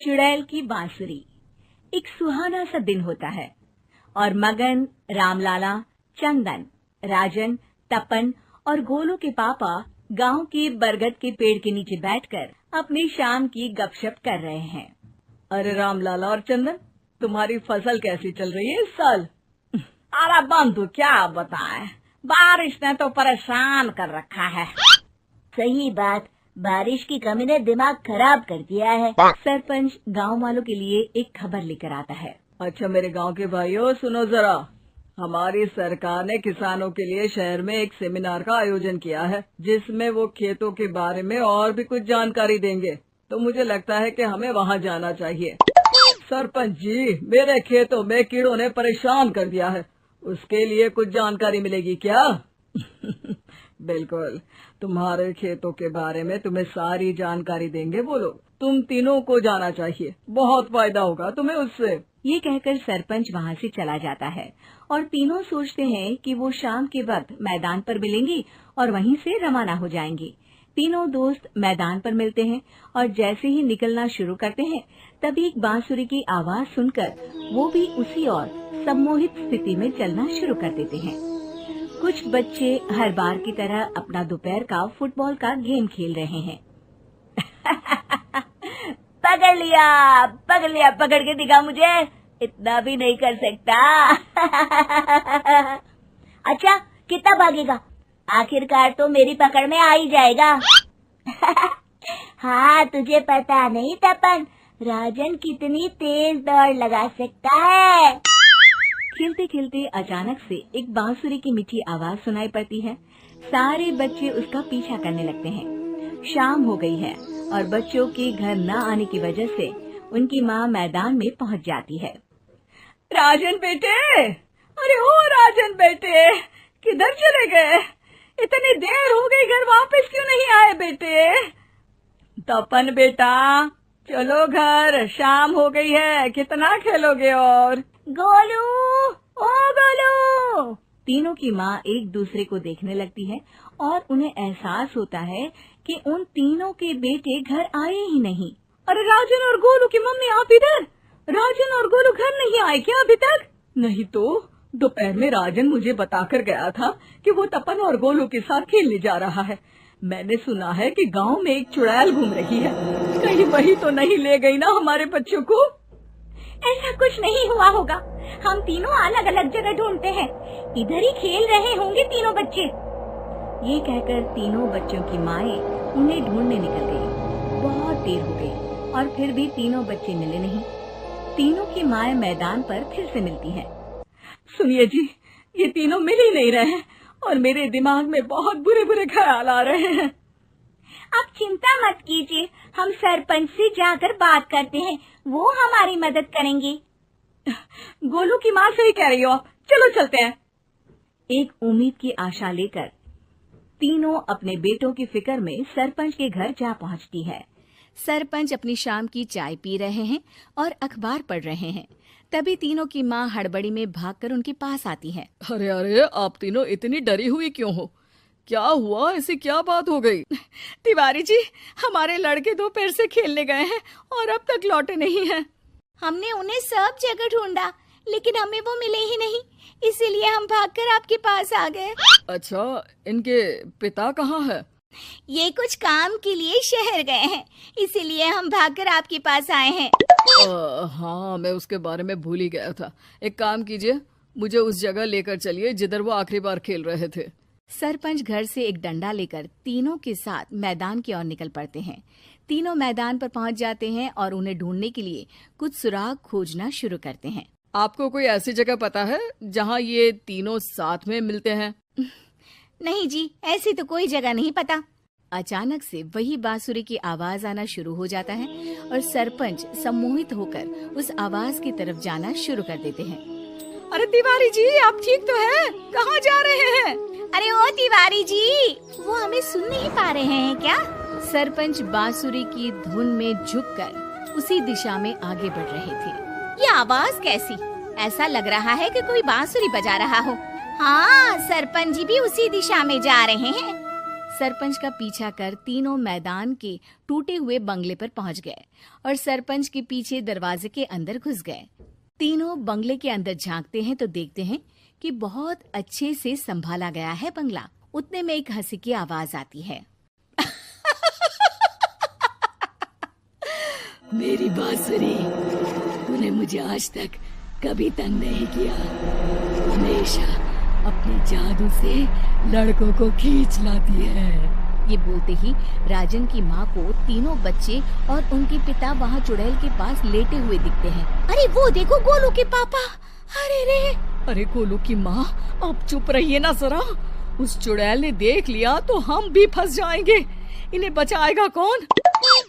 चुड़ैल की बांसुरी। एक सुहाना सा दिन होता है और मगन, रामलाला, चंदन, राजन, तपन और गोलू के पापा गांव के बरगद के पेड़ के नीचे बैठकर अपनी शाम की गपशप कर रहे हैं। अरे रामलाला और चंदन, तुम्हारी फसल कैसी चल रही है इस साल? अरे बंधु, क्या बताएं, बारिश ने तो परेशान कर रखा है। सही बात, बारिश की कमी ने दिमाग खराब कर दिया है। सरपंच गांव वालों के लिए एक खबर लेकर आता है। अच्छा मेरे गांव के भाइयों, सुनो जरा। हमारी सरकार ने किसानों के लिए शहर में एक सेमिनार का आयोजन किया है, जिसमें वो खेतों के बारे में और भी कुछ जानकारी देंगे। तो मुझे लगता है कि हमें वहाँ जाना चाहिए। सरपंच जी, मेरे खेतों में कीड़ों ने परेशान कर दिया है, उसके लिए कुछ जानकारी मिलेगी क्या? बिल्कुल, तुम्हारे खेतों के बारे में तुम्हें सारी जानकारी देंगे वो लोग। तुम तीनों को जाना चाहिए, बहुत फायदा होगा तुम्हें उससे। ये कहकर सरपंच वहाँ से चला जाता है और तीनों सोचते हैं कि वो शाम के वक्त मैदान पर मिलेंगे और वहीं से रवाना हो जाएंगे। तीनों दोस्त मैदान पर मिलते हैं और जैसे ही निकलना शुरू करते हैं तभी एक बांसुरी की आवाज सुनकर वो भी उसी ओर सम्मोहित स्थिति में चलना शुरू कर देते हैं। कुछ बच्चे हर बार की तरह अपना दोपहर का फुटबॉल का गेम खेल रहे हैं। पकड़ लिया, पकड़ लिया, पकड़ के दिखा मुझे, इतना भी नहीं कर सकता। अच्छा, कितना भागेगा? आखिरकार तो मेरी पकड़ में आ ही जाएगा। हाँ, तुझे पता नहीं तपन, राजन कितनी तेज दौड़ लगा सकता है। खेलते खेलते अचानक से एक बांसुरी की मीठी आवाज सुनाई पड़ती है। सारे बच्चे उसका पीछा करने लगते हैं। शाम हो गई है और बच्चों के घर न आने की वजह से उनकी माँ मैदान में पहुँच जाती है। राजन बेटे, अरे ओ राजन बेटे, किधर चले गए? इतनी देर हो गई, घर वापस क्यों नहीं आए बेटे? तपन बेटा, चलो घर, शाम हो गई है, कितना खेलोगे? और गोलू, ओ गोलू। तीनों की माँ एक दूसरे को देखने लगती है और उन्हें एहसास होता है कि उन तीनों के बेटे घर आए ही नहीं। अरे राजन और गोलू की मम्मी, आप इधर? राजन और गोलू घर नहीं आए क्या अभी तक? नहीं तो दोपहर में राजन मुझे बताकर गया था कि वो तपन और गोलू के साथ खेलने जा रहा है। मैंने सुना है कि गांव में एक चुड़ैल घूम रही है, कहीं वही तो नहीं ले गई ना हमारे बच्चों को? ऐसा कुछ नहीं हुआ होगा, हम तीनों अलग अलग जगह ढूंढते हैं, इधर ही खेल रहे होंगे तीनों बच्चे। ये कहकर तीनों बच्चों की माएं उन्हें ढूंढने निकल गई। बहुत देर हो गई और फिर भी तीनों बच्चे मिले नहीं। तीनों की माएं मैदान पर फिर से मिलती हैं। सुनिए जी, ये तीनों मिल ही नहीं रहे हैं और मेरे दिमाग में बहुत बुरे बुरे ख्याल आ रहे हैं। आप चिंता मत कीजिए, हम सरपंच से जाकर बात करते हैं, वो हमारी मदद करेंगे। गोलू की माँ सही कह रही हो, चलो चलते हैं। एक उम्मीद की आशा लेकर तीनों अपने बेटों की फिक्र में सरपंच के घर जा पहुंचती है। सरपंच अपनी शाम की चाय पी रहे हैं और अखबार पढ़ रहे हैं। तभी तीनों की माँ हड़बड़ी में भागकर उनके पास आती है। अरे अरे, आप तीनों इतनी डरी हुई क्यों हो? क्या हुआ? ऐसी क्या बात हो गई? तिवारी जी, हमारे लड़के दोपहर से खेलने गए हैं और अब तक लौटे नहीं हैं। हमने उन्हें सब जगह ढूंढा, लेकिन हमें वो मिले ही नहीं, इसीलिए हम भागकर आपके पास आ गए। अच्छा, इनके पिता कहाँ है? ये कुछ काम के लिए शहर गए हैं, इसीलिए हम भागकर आपके पास आए हैं। हाँ, मैं उसके बारे में भूल ही गया था। एक काम कीजिए, मुझे उस जगह लेकर चलिए जिधर वो आखिरी बार खेल रहे थे। सरपंच घर से एक डंडा लेकर तीनों के साथ मैदान की ओर निकल पड़ते हैं। तीनों मैदान पर पहुंच जाते हैं और उन्हें ढूंढने के लिए कुछ सुराग खोजना शुरू करते हैं। आपको कोई ऐसी जगह पता है जहां ये तीनों साथ में मिलते हैं? नहीं जी, ऐसी तो कोई जगह नहीं पता। अचानक से वही बांसुरी की आवाज आना शुरू हो जाता है और सरपंच सम्मोहित होकर उस आवाज की तरफ जाना शुरू कर देते हैं। अरे तिवारी जी, आप ठीक तो हैं? कहाँ जा रहे हैं? अरे ओ तिवारी जी, वो हमें सुन नहीं पा रहे हैं क्या? सरपंच बांसुरी की धुन में झुककर उसी दिशा में आगे बढ़ रहे थे। ये आवाज कैसी? ऐसा लग रहा है कि कोई बांसुरी बजा रहा हो। हाँ, सरपंच जी भी उसी दिशा में जा रहे हैं। सरपंच का पीछा कर तीनों मैदान के टूटे हुए बंगले पर पहुंच गए और सरपंच के पीछे दरवाजे के अंदर घुस गए। तीनों बंगले के अंदर झांकते हैं तो देखते हैं कि बहुत अच्छे से संभाला गया है बंगला। उतने में एक हंसी की आवाज आती है। मेरी बांसुरी, तूने मुझे आज तक कभी तंग नहीं किया। हमेशा अपने जादू से लड़कों को खींच लाती है। ये बोलते ही राजन की माँ को तीनों बच्चे और उनके पिता वहाँ चुड़ैल के पास लेटे हुए दिखते हैं। अरे वो देखो गोलू के पापा। अरे रे। अरे गोलू की माँ, अब चुप रहिए ना जरा। उस चुड़ैल ने देख लिया तो हम भी फंस जाएंगे। इन्हें बचाएगा कौन?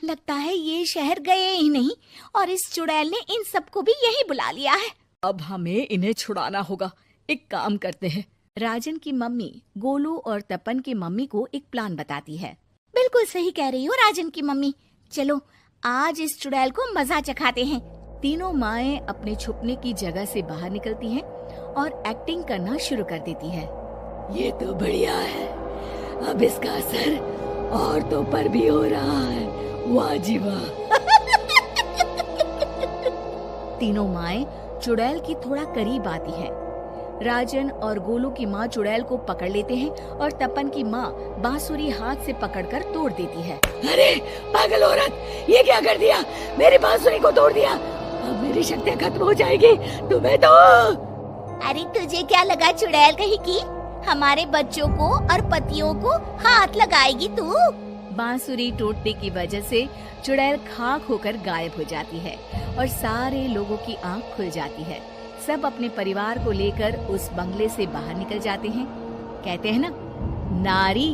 लगता है ये शहर गए ही नहीं और इस चुड़ैल ने इन सबको भी यही बुला लिया है। अब हमें इन्हें छुड़ाना होगा। एक काम करते हैं। राजन की मम्मी गोलू और तपन की मम्मी को एक प्लान बताती है। बिल्कुल सही कह रही हो राजन की मम्मी। चलो आज इस चुड़ैल को मजा चखाते हैं। तीनों माएं अपने छुपने की जगह से बाहर निकलती हैं और एक्टिंग करना शुरू कर देती है। ये तो बढ़िया है। अब इसका असर औरतों पर भी हो रहा है। वाह जी वाह। तीनों माएं चुड़ैल की थोड़ा करीब आती हैं। राजन और गोलू की माँ चुड़ैल को पकड़ लेते हैं और तपन की माँ बांसुरी हाथ से पकड़कर तोड़ देती है। अरे पागल औरत, ये क्या कर दिया? मेरी बांसुरी को तोड़ दिया। अब मेरी शक्तियाँ खत्म हो जाएगी। तुम्हें तो अरे तुझे क्या लगा चुड़ैल कहीं की हमारे बच्चों को और पतियों को हाथ लगाएगी तू? बांसुरी टूटने की वजह से चुड़ैल खाक होकर गायब हो जाती है और सारे लोगों की आंख खुल जाती है। सब अपने परिवार को लेकर उस बंगले से बाहर निकल जाते हैं। कहते हैं ना, नारी